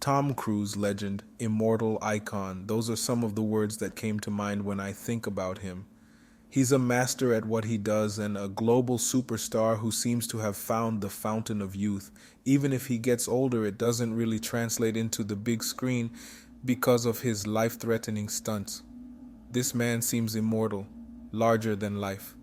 Tom Cruise, legend, immortal icon. Those are some of the words that came to mind when I think about him. He's a master at what he does and a global superstar who seems to have found the fountain of youth. Even if he gets older, it doesn't really translate into the big screen because of his life-threatening stunts. This man seems immortal, larger than life.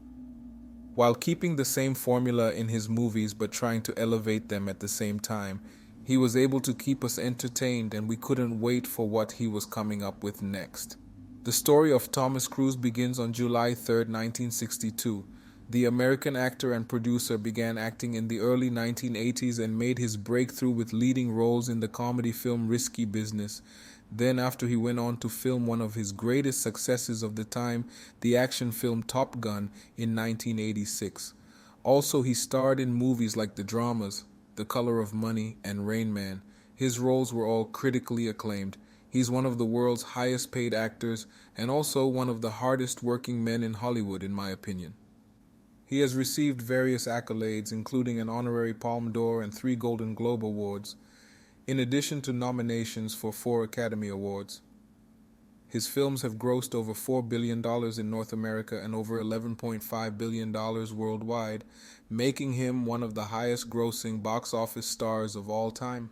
While keeping the same formula in his movies but trying to elevate them at the same time, he was able to keep us entertained and we couldn't wait for what he was coming up with next. The story of Thomas Cruise begins on July 3, 1962. The American actor and producer began acting in the early 1980s and made his breakthrough with leading roles in the comedy film Risky Business. Then after he went on to film one of his greatest successes of the time, the action film Top Gun in 1986. Also, he starred in movies like the dramas The Color of Money and Rain Man. His roles were all critically acclaimed. He's one of the world's highest paid actors and also one of the hardest working men in Hollywood, in my opinion. He has received various accolades, including an honorary Palme d'Or and 3 Golden Globe Awards, in addition to nominations for 4 Academy Awards. His films have grossed over $4 billion in North America and over $11.5 billion worldwide, making him one of the highest grossing box office stars of all time.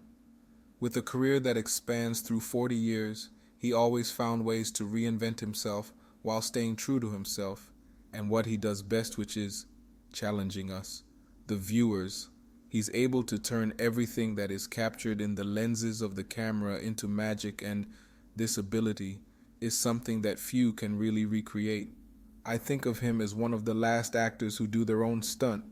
With a career that expands through 40 years, he always found ways to reinvent himself while staying true to himself and what he does best, which is challenging us, the viewers. He's able to turn everything that is captured in the lenses of the camera into magic, and this ability is something that few can really recreate. I think of him as one of the last actors who do their own stunt.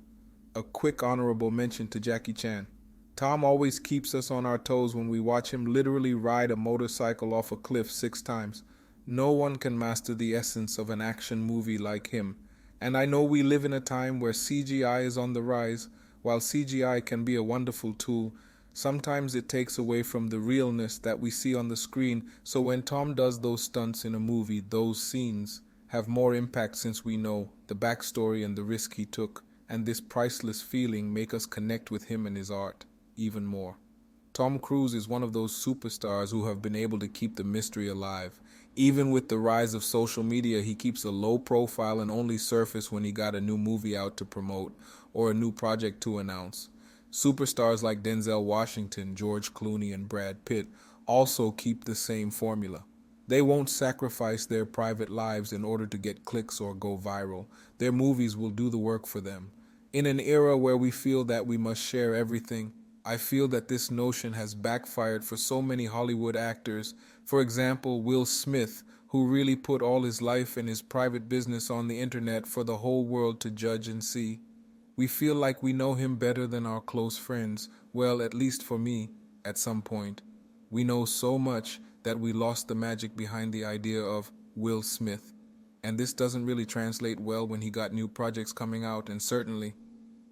A quick honorable mention to Jackie Chan. Tom always keeps us on our toes when we watch him literally ride a motorcycle off a cliff 6 times. No one can master the essence of an action movie like him. And I know we live in a time where CGI is on the rise. While CGI can be a wonderful tool, sometimes it takes away from the realness that we see on the screen. So when Tom does those stunts in a movie, those scenes have more impact since we know the backstory and the risk he took. And this priceless feeling make us connect with him and his art even more. Tom Cruise is one of those superstars who have been able to keep the mystery alive. Even with the rise of social media, he keeps a low profile and only surface when he got a new movie out to promote or a new project to announce. Superstars like Denzel Washington, George Clooney, and Brad Pitt also keep the same formula. They won't sacrifice their private lives in order to get clicks or go viral. Their movies will do the work for them. In an era where we feel that we must share everything, I feel that this notion has backfired for so many Hollywood actors. For example, Will Smith, who really put all his life and his private business on the internet for the whole world to judge and see. We feel like we know him better than our close friends. Well, at least for me, at some point. We know so much that we lost the magic behind the idea of Will Smith. And this doesn't really translate well when he got new projects coming out, and certainly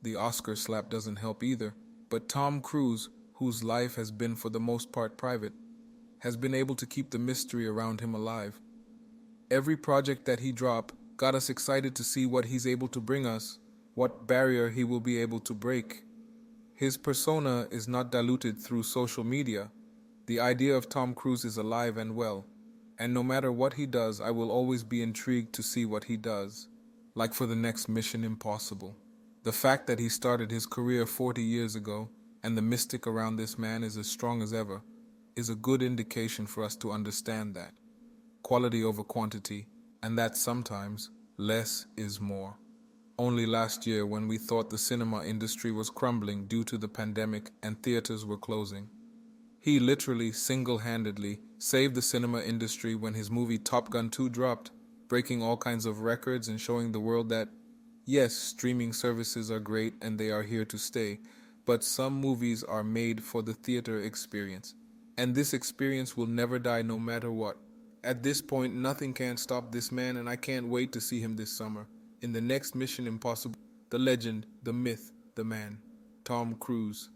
the Oscar slap doesn't help either. But Tom Cruise, whose life has been for the most part private, has been able to keep the mystery around him alive. Every project that he dropped got us excited to see what he's able to bring us, what barrier he will be able to break. His persona is not diluted through social media. The idea of Tom Cruise is alive and well, and no matter what he does, I will always be intrigued to see what he does, like for the next Mission Impossible. The fact that he started his career 40 years ago and the mystic around this man is as strong as ever is a good indication for us to understand that. Quality over quantity, and that sometimes less is more. Only last year, when we thought the cinema industry was crumbling due to the pandemic and theaters were closing, he literally single-handedly saved the cinema industry when his movie Top Gun 2 dropped, breaking all kinds of records and showing the world that yes, streaming services are great and they are here to stay, but some movies are made for the theater experience. And this experience will never die no matter what. At this point, nothing can stop this man, and I can't wait to see him this summer in the next Mission Impossible. The legend, the myth, the man, Tom Cruise.